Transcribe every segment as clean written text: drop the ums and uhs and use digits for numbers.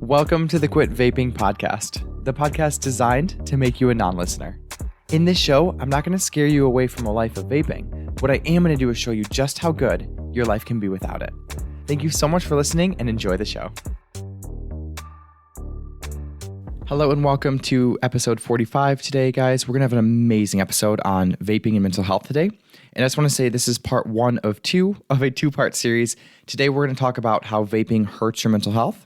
Welcome to the Quit Vaping podcast, the podcast designed to make you a non-listener. In this show, I'm not going to scare you away from a life of vaping. What I am going to do is show you just how good your life can be without it. Thank you so much for listening and enjoy the show. Hello and welcome to episode 45 today, guys. We're going to have an amazing episode on vaping and mental health today. And I just want to say this is part one of a two-part series. Today, we're going to talk about how vaping hurts your mental health.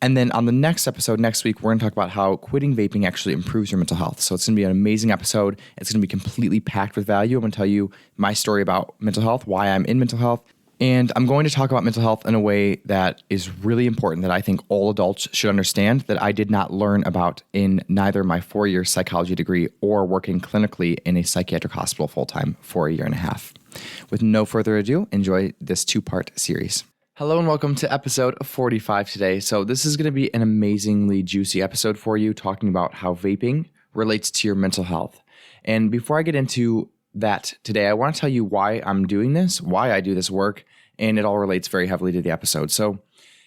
And then on the next episode next week, we're going to talk about how quitting vaping actually improves your mental health. So it's going to be an amazing episode. It's going to be completely packed with value. I'm going to tell you my story about mental health, why I'm in mental health. And I'm going to talk about mental health in a way that is really important, that I think all adults should understand, that I did not learn about in neither my 4-year psychology degree or working clinically in a psychiatric hospital full-time for a year and a half. With no further ado, enjoy this two-part series. Hello and welcome to episode 45 today. So this is going to be an amazingly juicy episode for you, talking about how vaping relates to your mental health. And before I get into that today, I want to tell you why I'm doing this, why I do this work, and it all relates very heavily to the episode. So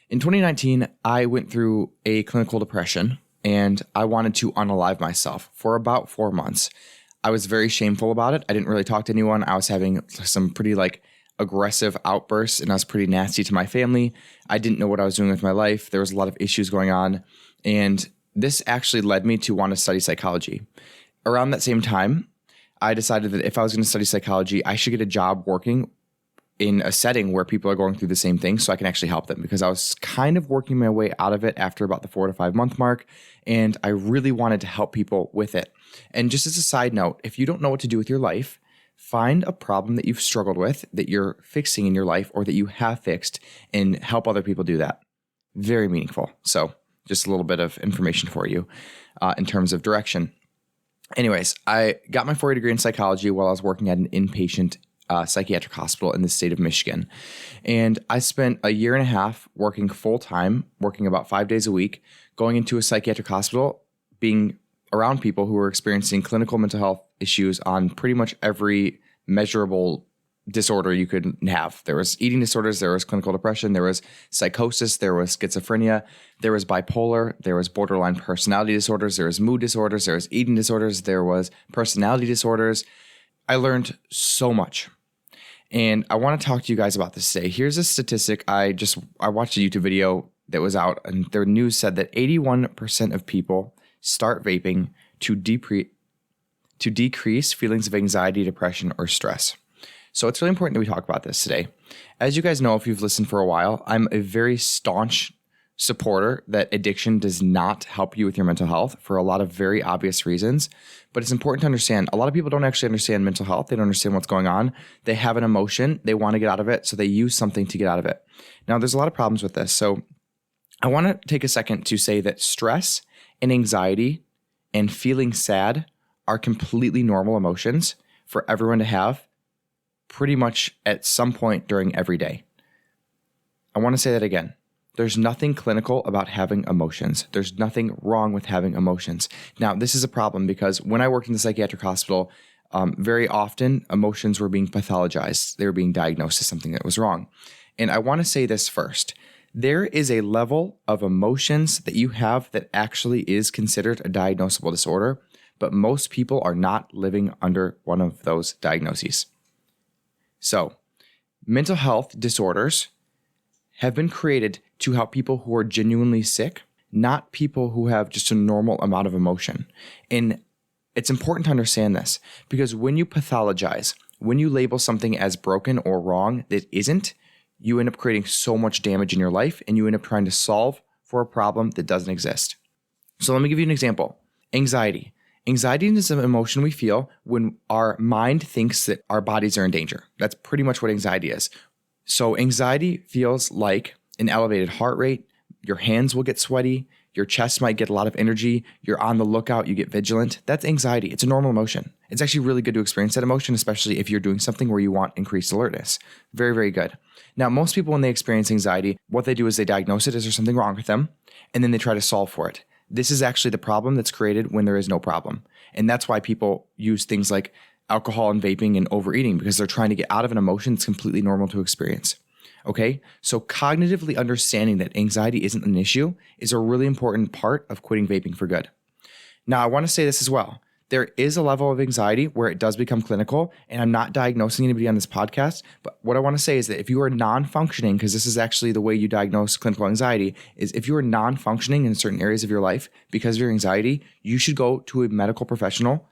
in 2019, I went through a clinical depression and I wanted to unalive myself for about 4 months. I was very shameful about it. I didn't really talk to anyone. I was having some pretty aggressive outbursts and I was pretty nasty to my family. I didn't know what I was doing with my life. There was a lot of issues going on. And this actually led me to want to study psychology. Around that same time, I decided that if I was going to study psychology, I should get a job working in a setting where people are going through the same thing so I can actually help them, because I was kind of working my way out of it after about the 4 to 5 month mark. And I really wanted to help people with it. And just as a side note, if you don't know what to do with your life, find a problem that you've struggled with, that you're fixing in your life or that you have fixed, and help other people do that. Very meaningful. So just a little bit of information for you in terms of direction. Anyways, I got my 4-year degree in psychology while I was working at an inpatient psychiatric hospital in the state of Michigan. And I spent a year and a half working full-time, working about 5 days a week, going into a psychiatric hospital, being around people who were experiencing clinical mental health issues on pretty much every measurable disorder you could have. There was eating disorders, there was clinical depression, there was psychosis, there was schizophrenia, there was bipolar, there was borderline personality disorders, there was mood disorders, there was eating disorders, there was personality disorders. I learned so much. And I want to talk to you guys about this today. Here's a statistic. I watched a YouTube video that was out, and their news said that 81% of people start vaping to decrease feelings of anxiety, depression, or stress. So it's really important that we talk about this today. As you guys know, if you've listened for a while, I'm a very staunch supporter that addiction does not help you with your mental health for a lot of very obvious reasons. But it's important to understand, a lot of people don't actually understand mental health. They don't understand what's going on. They have an emotion. They want to get out of it, so they use something to get out of it. Now, there's a lot of problems with this. So I want to take a second to say that stress and anxiety and feeling sad are completely normal emotions for everyone to have pretty much at some point during every day. I want to say that again. There's nothing clinical about having emotions. There's nothing wrong with having emotions. Now, this is a problem because when I worked in the psychiatric hospital, very often emotions were being pathologized. They were being diagnosed as something that was wrong. And I want to say this first. There is a level of emotions that you have that actually is considered a diagnosable disorder, but most people are not living under one of those diagnoses. So, mental health disorders have been created to help people who are genuinely sick, not people who have just a normal amount of emotion. And it's important to understand this because when you pathologize, when you label something as broken or wrong that isn't, you end up creating so much damage in your life and you end up trying to solve for a problem that doesn't exist. So let me give you an example. Anxiety. Anxiety is an emotion we feel when our mind thinks that our bodies are in danger. That's pretty much what anxiety is. So anxiety feels like an elevated heart rate. Your hands will get sweaty. Your chest might get a lot of energy. You're on the lookout. You get vigilant. That's anxiety. It's a normal emotion. It's actually really good to experience that emotion, especially if you're doing something where you want increased alertness. Very, very good. Now, most people, when they experience anxiety, what they do is they diagnose it as there's something wrong with them, and then they try to solve for it. This is actually the problem that's created when there is no problem. And that's why people use things like alcohol and vaping and overeating, because they're trying to get out of an emotion that's completely normal to experience. Okay. So cognitively understanding that anxiety isn't an issue is a really important part of quitting vaping for good. Now, I want to say this as well. There is a level of anxiety where it does become clinical, and I'm not diagnosing anybody on this podcast, but what I want to say is that if you are non-functioning, because this is actually the way you diagnose clinical anxiety, is if you are non-functioning in certain areas of your life because of your anxiety, you should go to a medical professional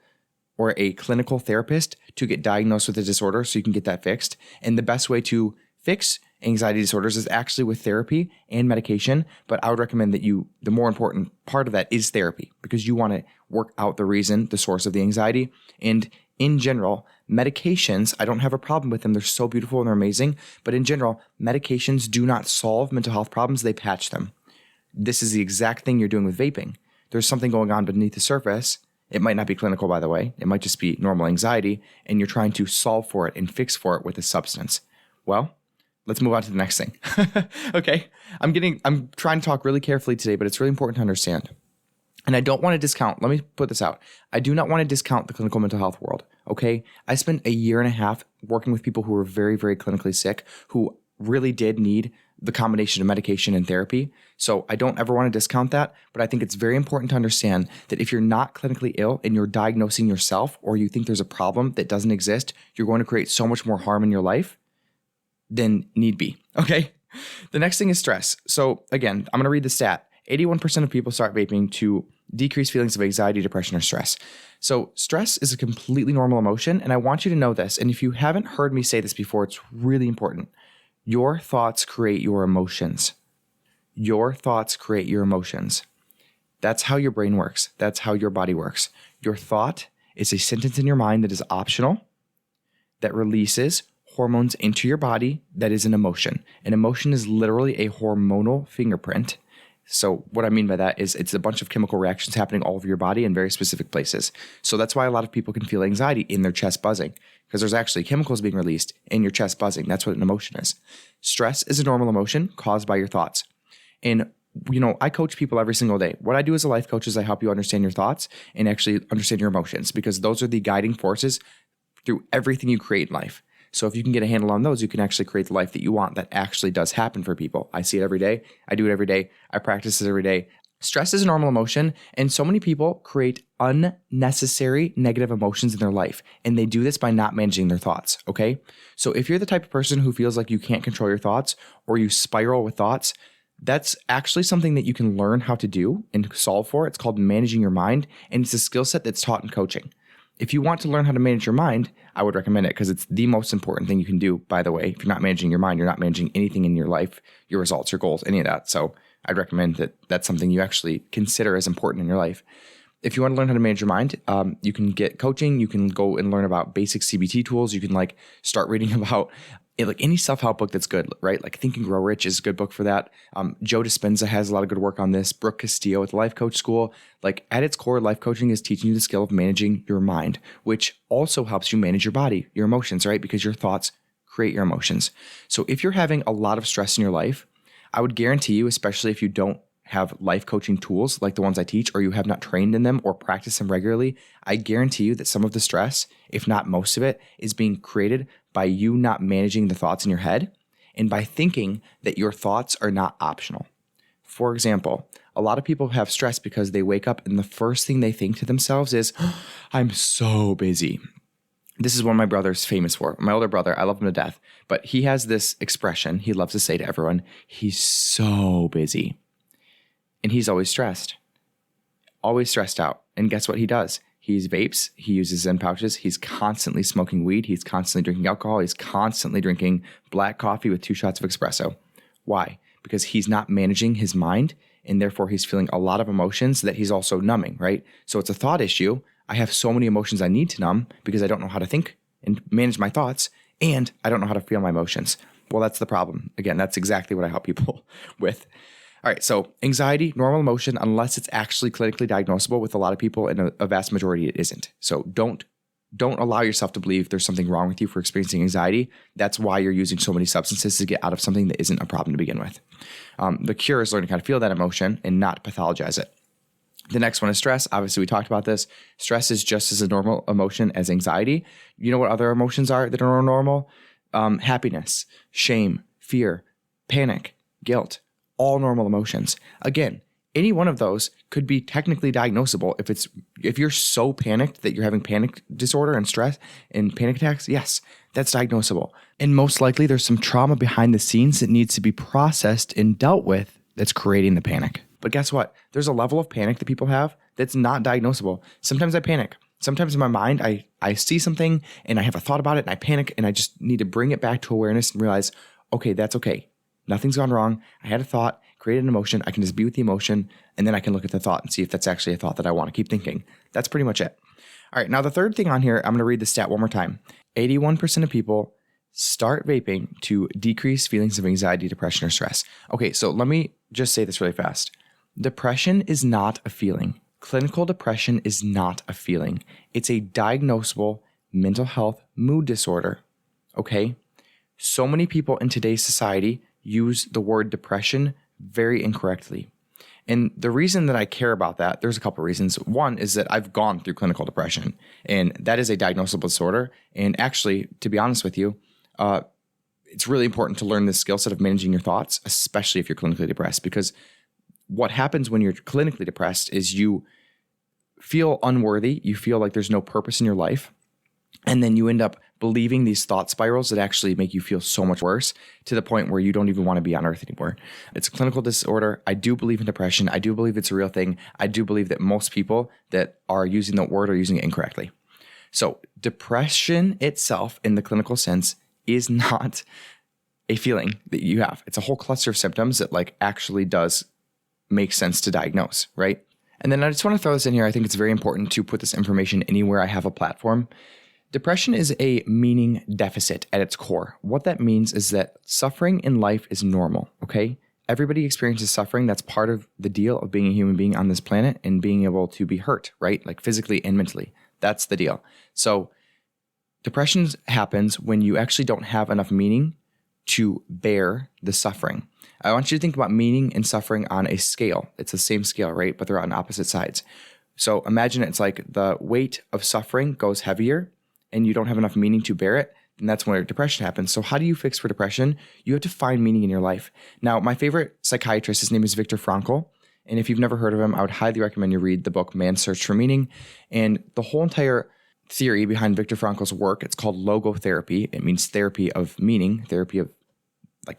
or a clinical therapist to get diagnosed with a disorder so you can get that fixed. And the best way to fix anxiety disorders is actually with therapy and medication, but I would recommend that the more important part of that is therapy, because you want to work out the reason, the source of the anxiety. And in general, medications, I don't have a problem with them. They're so beautiful and they're amazing. But in general, medications do not solve mental health problems. They patch them. This is the exact thing you're doing with vaping. There's something going on beneath the surface. It might not be clinical, by the way. It might just be normal anxiety, and you're trying to solve for it and fix for it with a substance. Well, let's move on to the next thing. Okay. I'm trying to talk really carefully today, but it's really important to understand. And I don't want to discount, let me put this out. I do not want to discount the clinical mental health world. Okay. I spent a year and a half working with people who were very, very clinically sick, who really did need the combination of medication and therapy. So I don't ever want to discount that, but I think it's very important to understand that if you're not clinically ill and you're diagnosing yourself, or you think there's a problem that doesn't exist, you're going to create so much more harm in your life than need be. Okay. The next thing is stress. So again, I'm going to read the stat. 81% of people start vaping to decrease feelings of anxiety, depression, or stress. So stress is a completely normal emotion. And I want you to know this. And if you haven't heard me say this before, it's really important. Your thoughts create your emotions. Your thoughts create your emotions. That's how your brain works. That's how your body works. Your thought is a sentence in your mind that is optional, that releases hormones into your body. That is an emotion. An emotion is literally a hormonal fingerprint. So what I mean by that is it's a bunch of chemical reactions happening all over your body in very specific places. So that's why a lot of people can feel anxiety in their chest buzzing, because there's actually chemicals being released in your chest buzzing. That's what an emotion is. Stress is a normal emotion caused by your thoughts. And I coach people every single day. What I do as a life coach is I help you understand your thoughts and actually understand your emotions, because those are the guiding forces through everything you create in life. So if you can get a handle on those, you can actually create the life that you want. That actually does happen for people. I see it every day. I do it every day. I practice it every day. Stress is a normal emotion, and so many people create unnecessary negative emotions in their life, and they do this by not managing their thoughts, okay? So if you're the type of person who feels like you can't control your thoughts, or you spiral with thoughts, that's actually something that you can learn how to do and solve for. It's called managing your mind, and it's a skill set that's taught in coaching. If you want to learn how to manage your mind, I would recommend it, because it's the most important thing you can do, by the way. If you're not managing your mind, you're not managing anything in your life, your results, your goals, any of that. So I'd recommend that that's something you actually consider as important in your life. If you want to learn how to manage your mind, you can get coaching. You can go and learn about basic CBT tools. You can start reading about any self-help book that's good, right? Like Think and Grow Rich is a good book for that. Joe Dispenza has a lot of good work on this. Brooke Castillo at the Life Coach School. At its core, life coaching is teaching you the skill of managing your mind, which also helps you manage your body, your emotions, right? Because your thoughts create your emotions. So if you're having a lot of stress in your life, I would guarantee you, especially if you don't have life coaching tools like the ones I teach, or you have not trained in them or practiced them regularly, I guarantee you that some of the stress, if not most of it, is being created by you not managing the thoughts in your head and by thinking that your thoughts are not optional. For example, a lot of people have stress because they wake up and the first thing they think to themselves is, I'm so busy. This is one my brother's famous for. My older brother, I love him to death, but he has this expression he loves to say to everyone, he's so busy. And he's always stressed out. And guess what he does? He vapes, he uses Zen pouches, he's constantly smoking weed, he's constantly drinking alcohol, he's constantly drinking black coffee with 2 shots of espresso. Why? Because he's not managing his mind, and therefore he's feeling a lot of emotions that he's also numbing, right? So it's a thought issue. I have so many emotions I need to numb because I don't know how to think and manage my thoughts, and I don't know how to feel my emotions. Well, that's the problem. Again, that's exactly what I help people with. All right, so anxiety, normal emotion, unless it's actually clinically diagnosable. With a lot of people, and a vast majority, it isn't. So don't allow yourself to believe there's something wrong with you for experiencing anxiety. That's why you're using so many substances to get out of something that isn't a problem to begin with. The cure is learning how to feel that emotion and not pathologize it. The next one is stress. Obviously, we talked about this. Stress is just as a normal emotion as anxiety. You know what other emotions are that are normal? Happiness, shame, fear, panic, guilt, all normal emotions. Again, any one of those could be technically diagnosable. If you're so panicked that you're having panic disorder and stress and panic attacks, yes, that's diagnosable. And most likely there's some trauma behind the scenes that needs to be processed and dealt with that's creating the panic. But guess what? There's a level of panic that people have that's not diagnosable. Sometimes I panic. Sometimes in my mind, I see something and I have a thought about it and I panic and I just need to bring it back to awareness and realize, okay, that's okay. Nothing's gone wrong. I had a thought, created an emotion. I can just be with the emotion and then I can look at the thought and see if that's actually a thought that I want to keep thinking. That's pretty much it. All right. Now the third thing on here, I'm going to read the stat one more time. 81% of people start vaping to decrease feelings of anxiety, depression, or stress. Okay. So let me just say this really fast. Depression is not a feeling. Clinical depression is not a feeling. It's a diagnosable mental health mood disorder. Okay? So many people in today's society use the word depression very incorrectly. And the reason that I care about that, there's a couple reasons. One is that I've gone through clinical depression, and that is a diagnosable disorder. And actually, to be honest with you, it's really important to learn this skill set of managing your thoughts, especially if you're clinically depressed, because what happens when you're clinically depressed is you feel unworthy, you feel like there's no purpose in your life, and then you end up believing these thought spirals that actually make you feel so much worse to the point where you don't even want to be on earth anymore. It's a clinical disorder. I do believe in depression. I do believe it's a real thing. I do believe that most people that are using the word are using it incorrectly. So depression itself in the clinical sense is not a feeling that you have. It's a whole cluster of symptoms that actually does make sense to diagnose, right? And then I just want to throw this in here. I think it's very important to put this information anywhere I have a platform. Depression is a meaning deficit at its core. What that means is that suffering in life is normal, okay? Everybody experiences suffering. That's part of the deal of being a human being on this planet and being able to be hurt, right? Like physically and mentally. That's the deal. So depression happens when you actually don't have enough meaning to bear the suffering. I want you to think about meaning and suffering on a scale. It's the same scale, right? But they're on opposite sides. So imagine it's like the weight of suffering goes heavier and you don't have enough meaning to bear it, then that's where depression happens. So how do you fix for depression? You have to find meaning in your life. Now, my favorite psychiatrist, his name is Viktor Frankl. And if you've never heard of him, I would highly recommend you read the book Man's Search for Meaning. And the whole entire theory behind Viktor Frankl's work, it's called logotherapy. It means therapy of meaning, therapy of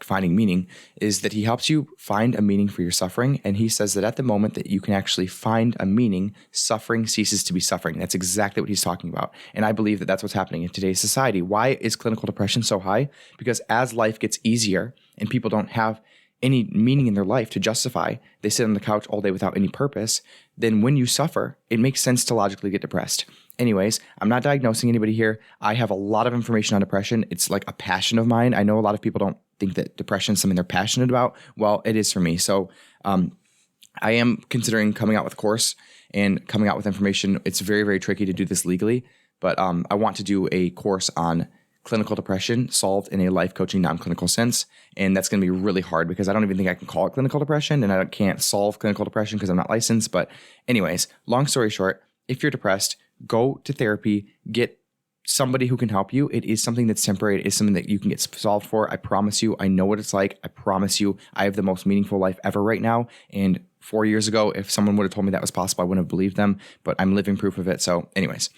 finding meaning, is that he helps you find a meaning for your suffering. And he says that at the moment that you can actually find a meaning, suffering ceases to be suffering. That's exactly what he's talking about. And I believe that that's what's happening in today's society. Why is clinical depression so high? Because as life gets easier and people don't have any meaning in their life to justify, they sit on the couch all day without any purpose, then when you suffer, it makes sense to logically get depressed. Anyways, I'm not diagnosing anybody here. I have a lot of information on depression. It's like a passion of mine. I know a lot of people don't think that depression is something they're passionate about. Well, it is for me. So I am considering coming out with a course and coming out with information. It's very, very tricky to do this legally, but I want to do a course on clinical depression solved in a life coaching non-clinical sense. And that's going to be really hard because I don't even think I can call it clinical depression and I can't solve clinical depression because I'm not licensed. But anyways, long story short, if you're depressed, go to therapy, get somebody who can help you. It is something that's temporary. It is something that you can get solved for. I promise you. I know what it's like. I promise you. I have the most meaningful life ever right now. And 4 years ago, if someone would have told me that was possible, I wouldn't have believed them, but I'm living proof of it. So anyways,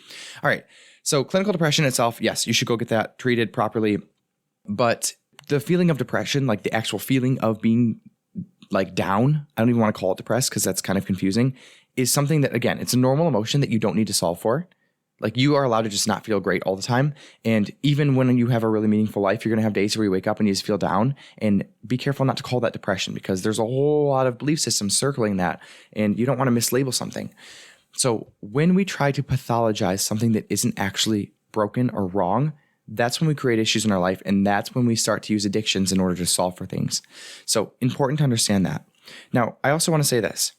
all right. So clinical depression itself, yes, you should go get that treated properly. But the feeling of depression, like the actual feeling of being down, I don't even want to call it depressed because that's kind of confusing, is something that, again, it's a normal emotion that you don't need to solve for. You are allowed to just not feel great all the time. And even when you have a really meaningful life, you're going to have days where you wake up and you just feel down. And be careful not to call that depression because there's a whole lot of belief systems circling that. And you don't want to mislabel something. So when we try to pathologize something that isn't actually broken or wrong, that's when we create issues in our life. And that's when we start to use addictions in order to solve for things. So important to understand that. Now, I also want to say this.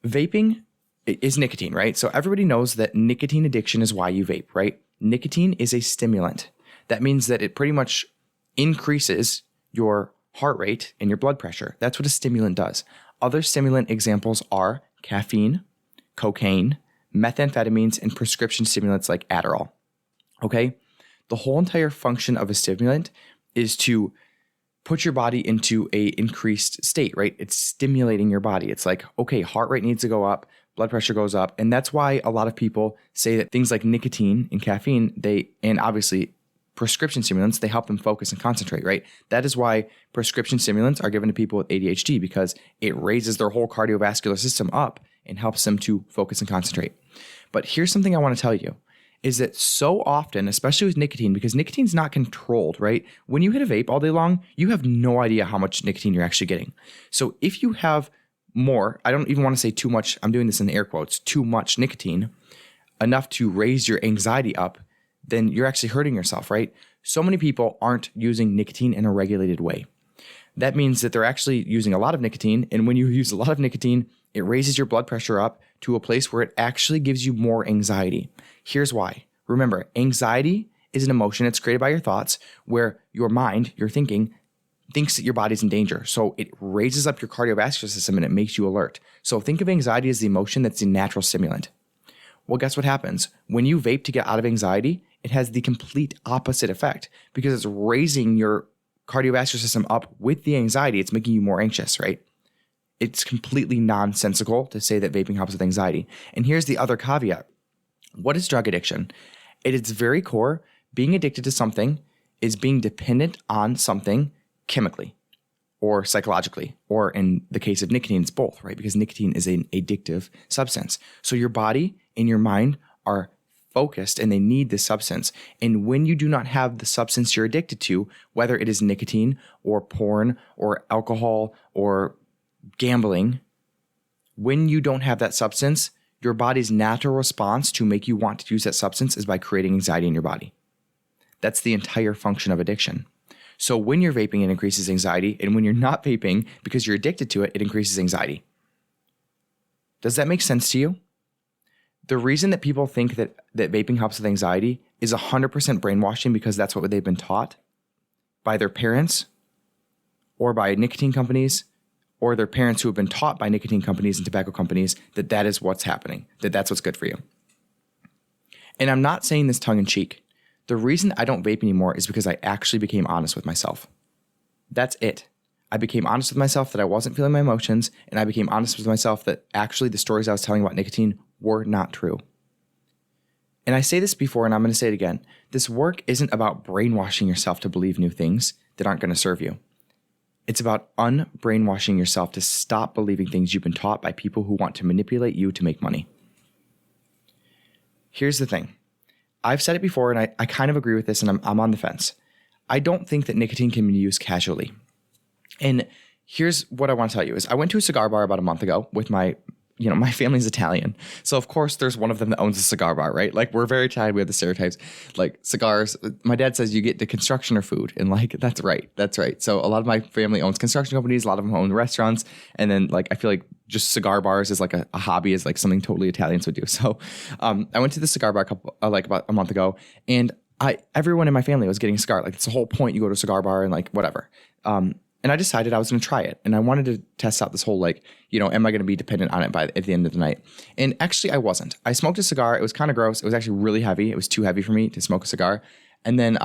Vaping is nicotine, right? So everybody knows that nicotine addiction is why you vape, right? Nicotine is a stimulant. That means that it pretty much increases your heart rate and your blood pressure. That's what a stimulant does. Other stimulant examples are caffeine, cocaine, methamphetamines, and prescription stimulants like Adderall. Okay? The whole entire function of a stimulant is to put your body into a increased state, right? It's stimulating your body. It's like, okay, heart rate needs to go up, blood pressure goes up. And that's why a lot of people say that things like nicotine and caffeine, and obviously prescription stimulants, they help them focus and concentrate, right? That is why prescription stimulants are given to people with ADHD, because it raises their whole cardiovascular system up and helps them to focus and concentrate. But here's something I want to tell you, is that so often, especially with nicotine, because nicotine's not controlled, right? When you hit a vape all day long, you have no idea how much nicotine you're actually getting. So if you have more, I don't even want to say too much, I'm doing this in air quotes, too much nicotine, enough to raise your anxiety up, then you're actually hurting yourself, right? So many people aren't using nicotine in a regulated way. That means that they're actually using a lot of nicotine. And when you use a lot of nicotine, it raises your blood pressure up to a place where it actually gives you more anxiety. Here's why. Remember, anxiety is an emotion. It's created by your thoughts, where your mind, your thinking, thinks that your body's in danger. So it raises up your cardiovascular system and it makes you alert. So think of anxiety as the emotion that's the natural stimulant. Well, guess what happens? When you vape to get out of anxiety, it has the complete opposite effect, because it's raising your cardiovascular system up with the anxiety. It's making you more anxious, right? It's completely nonsensical to say that vaping helps with anxiety. And here's the other caveat. What is drug addiction? At its very core, being addicted to something is being dependent on something chemically or psychologically, or in the case of nicotine, it's both, right? Because nicotine is an addictive substance. So your body and your mind are focused and they need this substance. And when you do not have the substance you're addicted to, whether it is nicotine or porn or alcohol or gambling, when you don't have that substance, your body's natural response to make you want to use that substance is by creating anxiety in your body. That's the entire function of addiction. So when you're vaping, it increases anxiety. And when you're not vaping, because you're addicted to it, it increases anxiety. Does that make sense to you? The reason that people think that vaping helps with anxiety is 100% brainwashing, because that's what they've been taught by their parents or by nicotine companies, or their parents who have been taught by nicotine companies and tobacco companies that is what's happening, that's what's good for you. And I'm not saying this tongue in cheek. The reason I don't vape anymore is because I actually became honest with myself. That's it. I became honest with myself that I wasn't feeling my emotions, and I became honest with myself that actually the stories I was telling about nicotine were not true. And I say this before, and I'm going to say it again. This work isn't about brainwashing yourself to believe new things that aren't going to serve you. It's about unbrainwashing yourself to stop believing things you've been taught by people who want to manipulate you to make money. Here's the thing. I've said it before, and I kind of agree with this, and I'm on the fence. I don't think that nicotine can be used casually. And here's what I want to tell you is I went to a cigar bar about a month ago with my family's Italian. So of course there's one of them that owns a cigar bar, right? Like we're very Italian. We have the stereotypes, like cigars. My dad says you get the construction or food. And like, that's right. That's right. So a lot of my family owns construction companies. A lot of them own restaurants. And then like, I feel like just cigar bars is like a hobby, is like something totally Italians would do. So I went to the cigar bar about a month ago, and everyone in my family was getting a cigar. Like it's the whole point. You go to a cigar bar and like whatever. And I decided I was going to try it. And I wanted to test out this whole am I going to be dependent on it at the end of the night? And actually I wasn't. I smoked a cigar. It was kind of gross. It was actually really heavy. It was too heavy for me to smoke a cigar. And then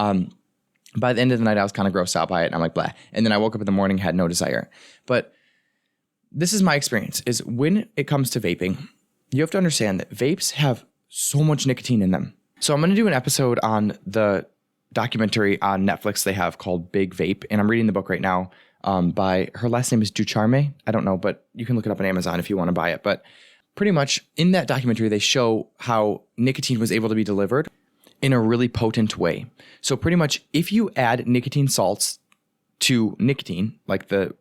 by the end of the night, I was kind of grossed out by it. And I'm like, blah. And then I woke up in the morning, had no desire. But this is my experience, is when it comes to vaping, you have to understand that vapes have so much nicotine in them. So I'm going to do an episode on the documentary on Netflix they have called Big Vape. And I'm reading the book right now. By her last name is Ducharme. I don't know, but you can look it up on Amazon if you want to buy it. But pretty much in that documentary, they show how nicotine was able to be delivered in a really potent way. So pretty much if you add nicotine salts to nicotine, like the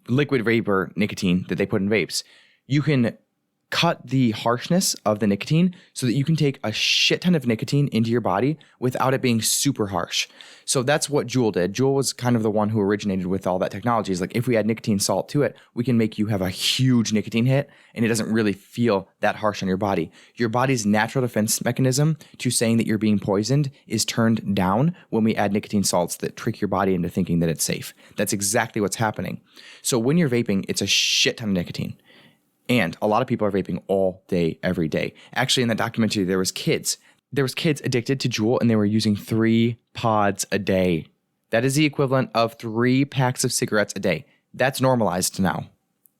liquid vapor nicotine that they put in vapes, you can cut the harshness of the nicotine so that you can take a shit ton of nicotine into your body without it being super harsh. So that's what Juul did. Juul was kind of the one who originated with all that technology. Is like, if we add nicotine salt to it, we can make you have a huge nicotine hit and it doesn't really feel that harsh on your body. Your body's natural defense mechanism to saying that you're being poisoned is turned down when we add nicotine salts that trick your body into thinking that it's safe. That's exactly what's happening. So when you're vaping, it's a shit ton of nicotine. And a lot of people are vaping all day, every day. Actually, in that documentary, there was kids addicted to Juul, and they were using 3 pods a day. That is the equivalent of 3 packs of cigarettes a day. That's normalized now.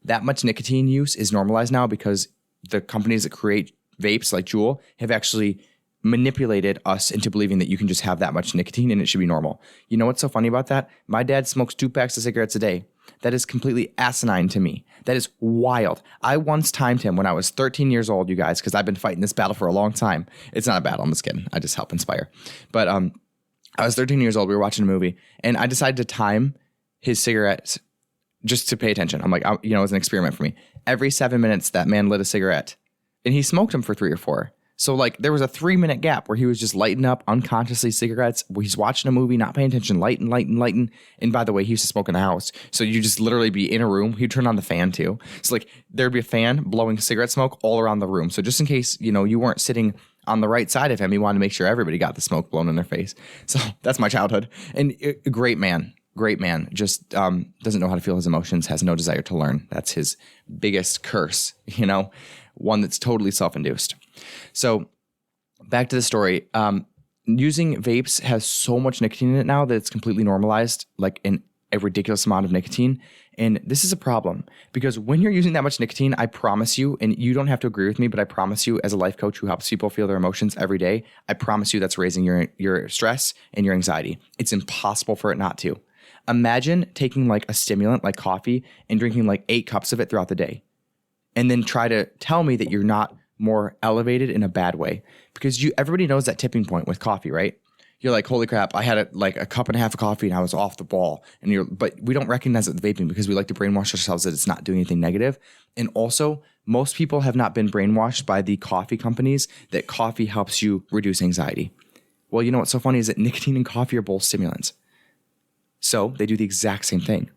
That much nicotine use is normalized now because the companies that create vapes like Juul have actually manipulated us into believing that you can just have that much nicotine and it should be normal. You know what's so funny about that? My dad smokes 2 packs of cigarettes a day. That is completely asinine to me. That is wild. I once timed him when I was 13 years old, you guys, because I've been fighting this battle for a long time. It's not a battle, I'm just kidding. I just help inspire. But I was 13 years old. We were watching a movie, and I decided to time his cigarettes just to pay attention. I'm like, it was an experiment for me. Every 7 minutes, that man lit a cigarette, and he smoked them for 3 or 4. So like there was a 3-minute gap where he was just lighting up unconsciously cigarettes. He's watching a movie, not paying attention, lighting. And by the way, he used to smoke in the house. So you just literally be in a room. He'd turn on the fan too. So like there'd be a fan blowing cigarette smoke all around the room. So just in case, you weren't sitting on the right side of him, he wanted to make sure everybody got the smoke blown in their face. So that's my childhood. And a great man, just doesn't know how to feel his emotions, has no desire to learn. That's his biggest curse, one that's totally self-induced. So back to the story. Using vapes has so much nicotine in it now that it's completely normalized, like in a ridiculous amount of nicotine. And this is a problem because when you're using that much nicotine, I promise you, and you don't have to agree with me, but I promise you as a life coach who helps people feel their emotions every day, I promise you that's raising your stress and your anxiety. It's impossible for it not to. Imagine taking like a stimulant like coffee and drinking like 8 cups of it throughout the day. And then try to tell me that you're not more elevated in a bad way, because everybody knows that tipping point with coffee, right? You're like, holy crap, I had a 1.5 cups of coffee and I was off the ball. But we don't recognize it with vaping because we like to brainwash ourselves that it's not doing anything negative. And also, most people have not been brainwashed by the coffee companies that coffee helps you reduce anxiety. Well, you know what's so funny is that nicotine and coffee are both stimulants. So they do the exact same thing.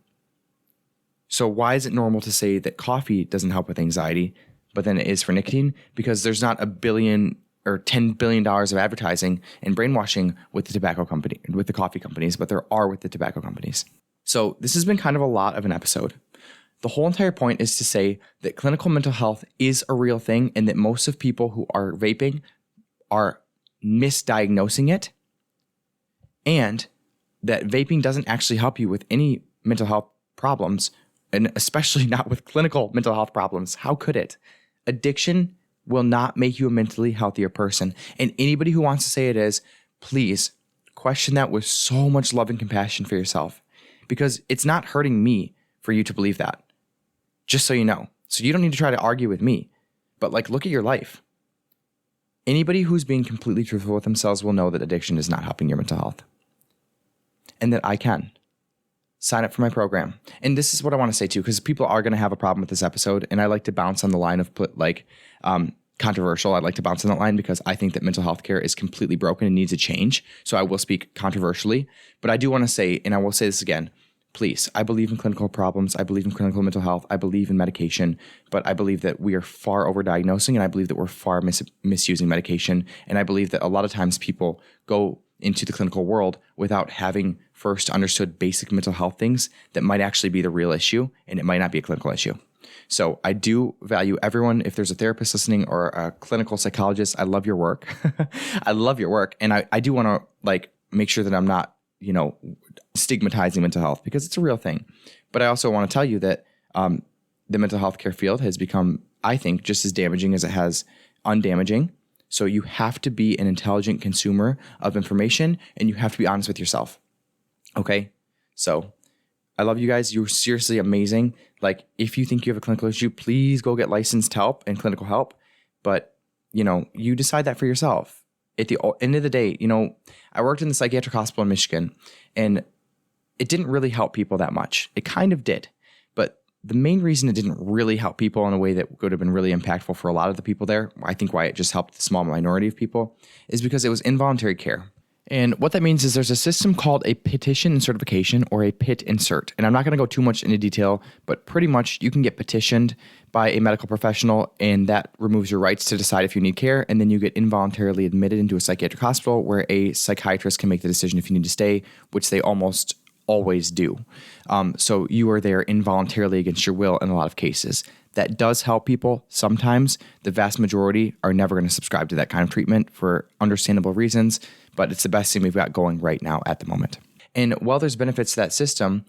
So why is it normal to say that coffee doesn't help with anxiety, but then it is for nicotine? Because there's not $1 billion or $10 billion of advertising and brainwashing with the coffee companies, but there are with the tobacco companies. So this has been kind of a lot of an episode. The whole entire point is to say that clinical mental health is a real thing and that most of people who are vaping are misdiagnosing it, and that vaping doesn't actually help you with any mental health problems, and especially not with clinical mental health problems. How could it? Addiction will not make you a mentally healthier person. And anybody who wants to say it is, please question that with so much love and compassion for yourself, because it's not hurting me for you to believe that. Just so you know. So you don't need to try to argue with me, but look at your life. Anybody who's being completely truthful with themselves will know that addiction is not helping your mental health, and that I can. Sign up for my program. And this is what I want to say too, because people are going to have a problem with this episode. And I like to bounce on the line of controversial. I like to bounce on that line because I think that mental health care is completely broken and needs a change. So I will speak controversially, but I do want to say, and I will say this again, please, I believe in clinical problems. I believe in clinical mental health. I believe in medication, but I believe that we are far overdiagnosing, and I believe that we're far misusing medication. And I believe that a lot of times people go into the clinical world without having first understood basic mental health things that might actually be the real issue, and it might not be a clinical issue. So I do value everyone. If there's a therapist listening or a clinical psychologist, I love your work. I love your work. And I do want to make sure that I'm not, stigmatizing mental health, because it's a real thing. But I also want to tell you that the mental health care field has become, I think, just as damaging as it has undamaging. So you have to be an intelligent consumer of information, and you have to be honest with yourself. Okay? So I love you guys. You're seriously amazing. If you think you have a clinical issue, please go get licensed help and clinical help. But, you decide that for yourself. At the end of the day, I worked in the psychiatric hospital in Michigan, and it didn't really help people that much. It kind of did. But the main reason it didn't really help people in a way that would have been really impactful for a lot of the people there, I think why it just helped the small minority of people, is because it was involuntary care. And what that means is there's a system called a petition and certification, or a PIT and cert. And I'm not going to go too much into detail, but pretty much you can get petitioned by a medical professional, and that removes your rights to decide if you need care. And then you get involuntarily admitted into a psychiatric hospital where a psychiatrist can make the decision if you need to stay, which they almost always do. So you are there involuntarily against your will in a lot of cases. That does help people. Sometimes the vast majority are never going to subscribe to that kind of treatment for understandable reasons, but it's the best thing we've got going right now at the moment. And while there's benefits to that system,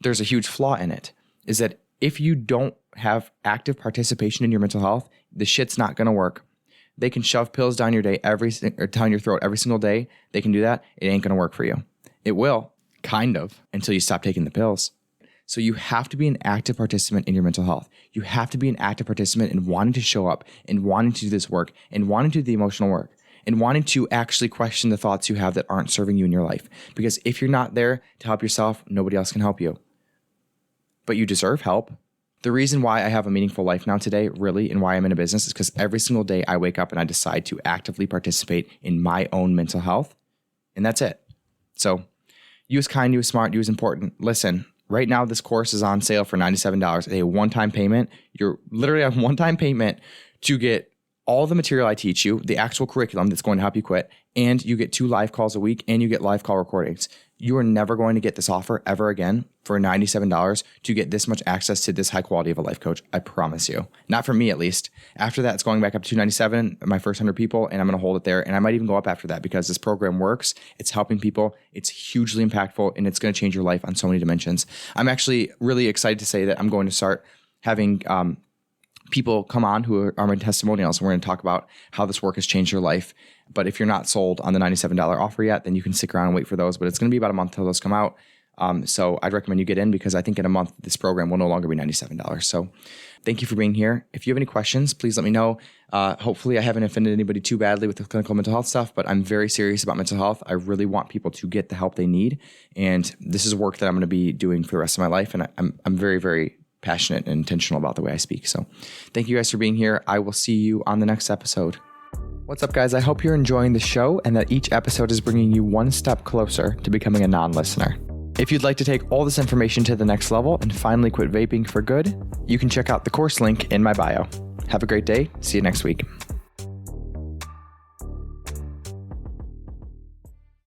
there's a huge flaw in it, is that if you don't have active participation in your mental health, the shit's not going to work. They can shove pills down your down your throat every single day. They can do that. It ain't going to work for you. It will, kind of, until you stop taking the pills. So you have to be an active participant in your mental health. You have to be an active participant in wanting to show up and wanting to do this work and wanting to do the emotional work and wanting to actually question the thoughts you have that aren't serving you in your life. Because if you're not there to help yourself, nobody else can help you. But you deserve help. The reason why I have a meaningful life now today, really, and why I'm in a business is because every single day I wake up and I decide to actively participate in my own mental health. And that's it. So use kind, use smart, use important. Listen, right now this course is on sale for $97. A one-time payment. You're literally on one-time payment to get all the material I teach you, the actual curriculum that's going to help you quit, and you get 2 live calls a week, and you get live call recordings. You are never going to get this offer ever again for $97 to get this much access to this high quality of a life coach. I promise you. Not for me, at least. After that, it's going back up to $297, my first 100 people, and I'm going to hold it there. And I might even go up after that because this program works. It's helping people. It's hugely impactful, and it's going to change your life on so many dimensions. I'm actually really excited to say that I'm going to start having people come on who are my testimonials, and we're going to talk about how this work has changed your life. But if you're not sold on the $97 offer yet, then you can stick around and wait for those. But it's going to be about a month till those come out. So I'd recommend you get in because I think in a month, this program will no longer be $97. So thank you for being here. If you have any questions, please let me know. Hopefully I haven't offended anybody too badly with the clinical mental health stuff, but I'm very serious about mental health. I really want people to get the help they need. And this is work that I'm going to be doing for the rest of my life. And I'm very, very passionate and intentional about the way I speak. So thank you guys for being here. I will see you on the next episode. What's up, guys? I hope you're enjoying the show and that each episode is bringing you one step closer to becoming a non-listener. If you'd like to take all this information to the next level and finally quit vaping for good, you can check out the course link in my bio. Have a great day. See you next week.